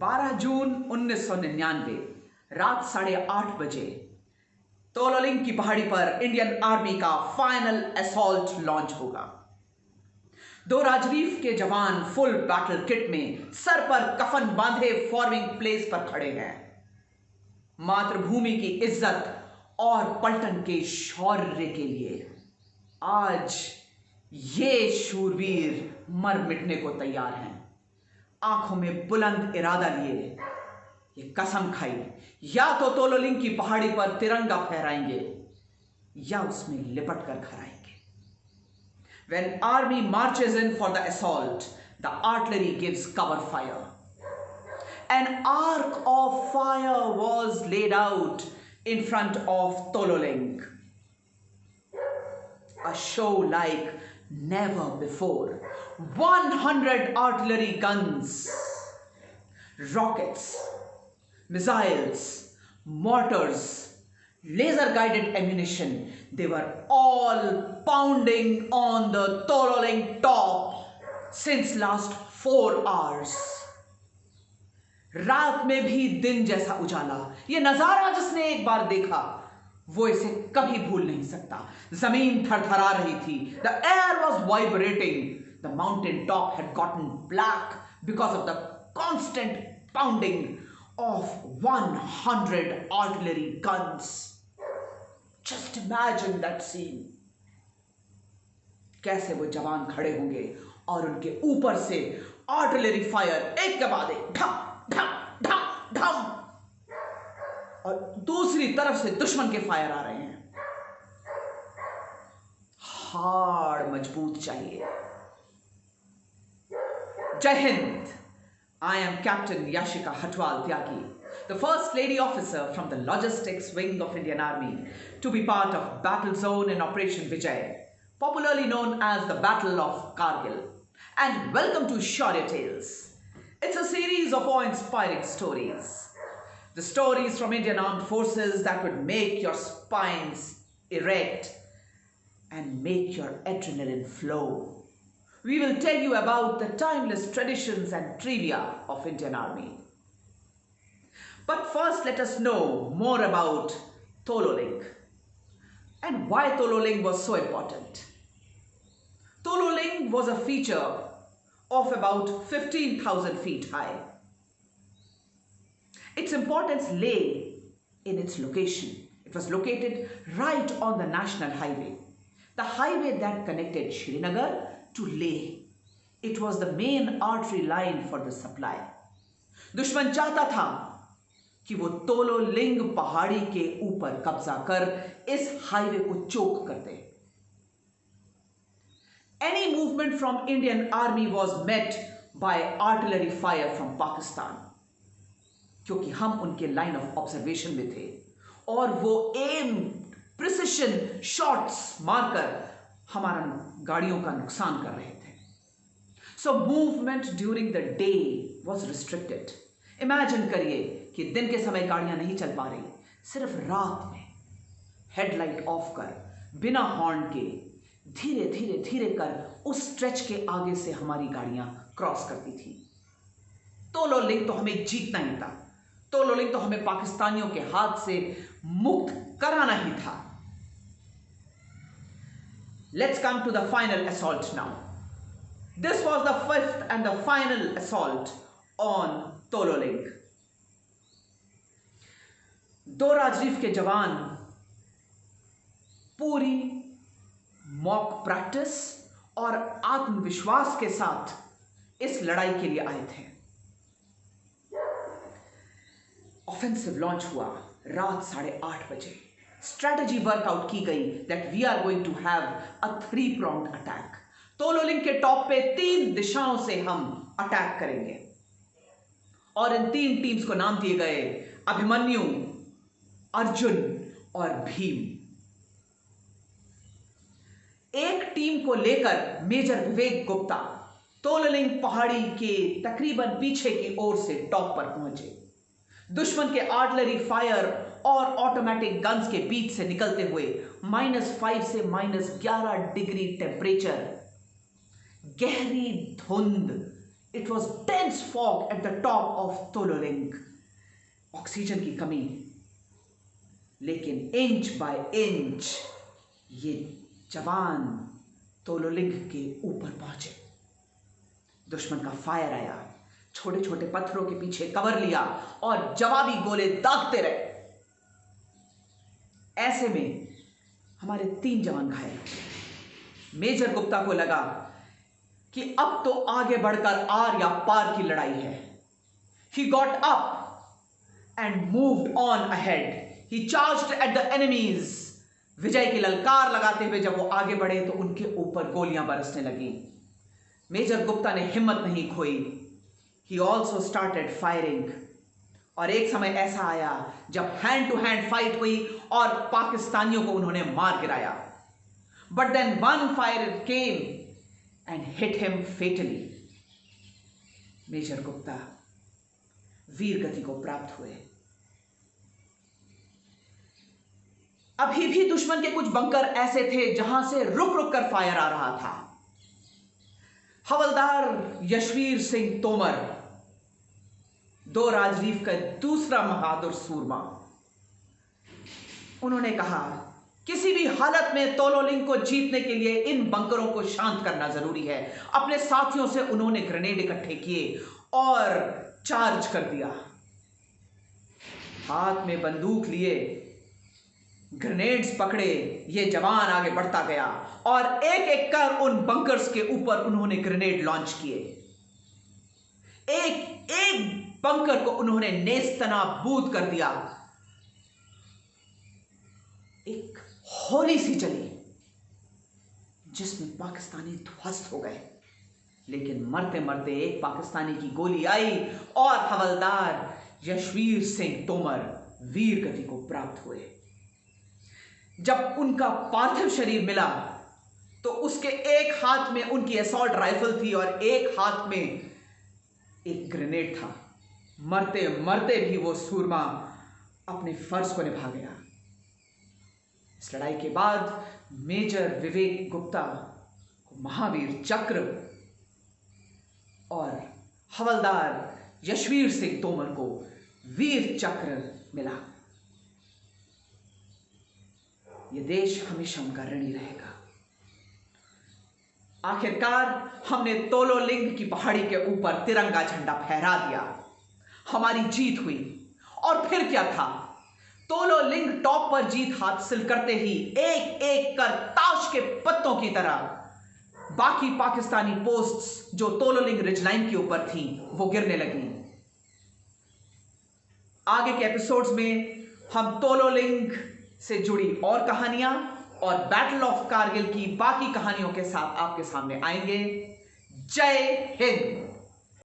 12 जून 1999 रात 8:30 बजे तोलोलिंग की पहाड़ी पर इंडियन आर्मी का फाइनल असॉल्ट लॉन्च होगा। 2 राजरीफ के जवान फुल बैटल किट में सर पर कफन बांधे फॉर्मिंग प्लेस पर खड़े हैं। मातृभूमि की इज्जत और पलटन के शौर्य के लिए आज ये शूरवीर मर मिटने को तैयार हैं। आंखों में बुलंद इरादा लिए ये कसम खाई, या तो तोलोलिंग की पहाड़ी पर तिरंगा फहराएंगे या उसमें लिपट कर घर आएंगे। When army marches in for the assault, the artillery gives cover fire. An arc of fire was laid out in front of Tololing. A show like never before. 100 artillery guns, rockets, missiles, mortars, laser-guided ammunition, they were all pounding on the Tololing top since last 4 hours. रात में भी दिन जैसा उजाला, ये नजारा जिसने एक बार देखा वो इसे कभी भूल नहीं सकता। जमीन थरथरा रही थी। The air was vibrating. The mountain top had gotten black because of the constant pounding of 100 artillery guns. Just imagine that scene. कैसे वो जवान खड़े होंगे और उनके ऊपर से आर्टिलरी फायर एक के बाद एक ढम ढम ढम ढम, और दूसरी तरफ से दुश्मन के फायर आ रहे हैं। हाड़ मजबूत चाहिए। जय Hind. I am Captain Yashika Hatwal Tyagi, the First Lady Officer from the Logistics Wing of Indian Army, to be part of Battle Zone in Operation Vijay, popularly known as the Battle of Kargil. And welcome to Shaurya Tales. It's a series of awe-inspiring stories. The stories from Indian Armed Forces that would make your spines erect and make your adrenaline flow. We will tell you about the timeless traditions and trivia of Indian Army. But first, let us know more about Tololing and why Tololing was so important. Tololing was a feature of about 15,000 feet high. Its importance lay in its location. It was located right on the National Highway, the highway that connected Srinagar to Leh. It was the main artery line for the supply. दुश्मन चाहता था कि वो तोलोलिंग पहाड़ी के ऊपर कब्जा कर इस हाईवे को चोक कर दे। Any movement from Indian Army was met by artillery fire from Pakistan, क्योंकि हम उनके लाइन ऑफ ऑब्जर्वेशन में थे और वो एम प्रिसिशन शॉट्स मारकर हमारा गाड़ियों का नुकसान कर रहे थे। So movement during the day was restricted. Imagine करिए कि दिन के समय गाड़ियां नहीं चल पा रही, सिर्फ रात में हेडलाइट ऑफ कर बिना हॉर्न के धीरे धीरे धीरे कर उस स्ट्रेच के आगे से हमारी गाड़ियां क्रॉस करती थी। तोलोलिंग तो हमें जीतना ही था। तोलोलिंग तो हमें पाकिस्तानियों के हाथ से मुक्त कराना ही था। Let's come to the final assault now. This was the 5th and the final assault on Tololing. 2 Raj Rif के जवान पूरी मॉक प्रैक्टिस और आत्मविश्वास के साथ इस लड़ाई के लिए आए थे। ऑफेंसिव लॉन्च हुआ रात 8:30 बजे। स्ट्रेटजी वर्कआउट की गई that we are going to have a 3-pronged attack. Tololing के टॉप पे 3 दिशाओं से हम अटैक करेंगे और इन 3 टीम्स को नाम दिए गए अभिमन्यु, अर्जुन और भीम। एक टीम को लेकर मेजर विवेक गुप्ता तोलोलिंग पहाड़ी के तकरीबन पीछे की ओर से टॉप पर पहुंचे। दुश्मन के आर्टिलरी फायर और ऑटोमेटिक गन्स के बीच से निकलते हुए -5 से -11 डिग्री टेम्परेचर, गहरी धुंध, it was dense fog at the top of Tololing. Oxygen की कमी, लेकिन इंच बाय इंच ये जवान तोलोलिंग के ऊपर पहुंचे। दुश्मन का फायर आया, छोटे छोटे पत्थरों के पीछे कवर लिया और जवाबी गोले दागते रहे। ऐसे में हमारे 3 जवान घायल हुए। मेजर गुप्ता को लगा कि अब तो आगे बढ़कर आर या पार की लड़ाई है। He got up and moved on ahead. He charged at the enemies. विजय की ललकार लगाते हुए जब वो आगे बढ़े तो उनके ऊपर गोलियां बरसने लगी। मेजर गुप्ता ने हिम्मत नहीं खोई। He also started firing. और एक समय ऐसा आया जब हैंड टू हैंड फाइट हुई और पाकिस्तानियों को उन्होंने मार गिराया। But then one fire came and hit him fatally. Major Gupta वीर गति को प्राप्त हुए। अभी भी दुश्मन के कुछ बंकर ऐसे थे जहां से रुक रुक कर फायर आ रहा था। हवलदार यशवीर सिंह तोमर, 2 राजरीफ का दूसरा बहादुर सूरमा, उन्होंने कहा किसी भी हालत में तोलोलिंग को जीतने के लिए इन बंकरों को शांत करना जरूरी है। अपने साथियों से उन्होंने ग्रेनेड इकट्ठे किए और चार्ज कर दिया। हाथ में बंदूक लिए, ग्रेनेड्स पकड़े, ये जवान आगे बढ़ता गया और एक एक कर उन बंकर्स के ऊपर उन्होंने ग्रेनेड लॉन्च किए। एक एक बंकर को उन्होंने नेस्तनाबूद कर दिया। एक होली सी चली जिसमें पाकिस्तानी ध्वस्त हो गए, लेकिन मरते मरते एक पाकिस्तानी की गोली आई और हवलदार यशवीर सिंह तोमर वीर गति को प्राप्त हुए। जब उनका पार्थिव शरीर मिला तो उसके एक हाथ में उनकी असॉल्ट राइफल थी और एक हाथ में एक ग्रेनेड था। मरते मरते भी वो सूरमा अपने फर्ज को निभा गया। इस लड़ाई के बाद मेजर विवेक गुप्ता को महावीर चक्र और हवलदार यशवीर सिंह तोमर को वीर चक्र मिला। यह देश हमेशा उनका ऋणी रहेगा। आखिरकार हमने तोलोलिंग की पहाड़ी के ऊपर तिरंगा झंडा फहरा दिया। हमारी जीत हुई। और फिर क्या था, तोलोलिंग टॉप पर जीत हासिल करते ही एक एक कर ताश के पत्तों की तरह बाकी पाकिस्तानी पोस्ट्स जो तोलोलिंग रिज लाइन के ऊपर थी वो गिरने लगी। आगे के एपिसोड्स में हम तोलोलिंग से जुड़ी और कहानियां और बैटल ऑफ कारगिल की बाकी कहानियों के साथ आपके सामने आएंगे। जय हिंद।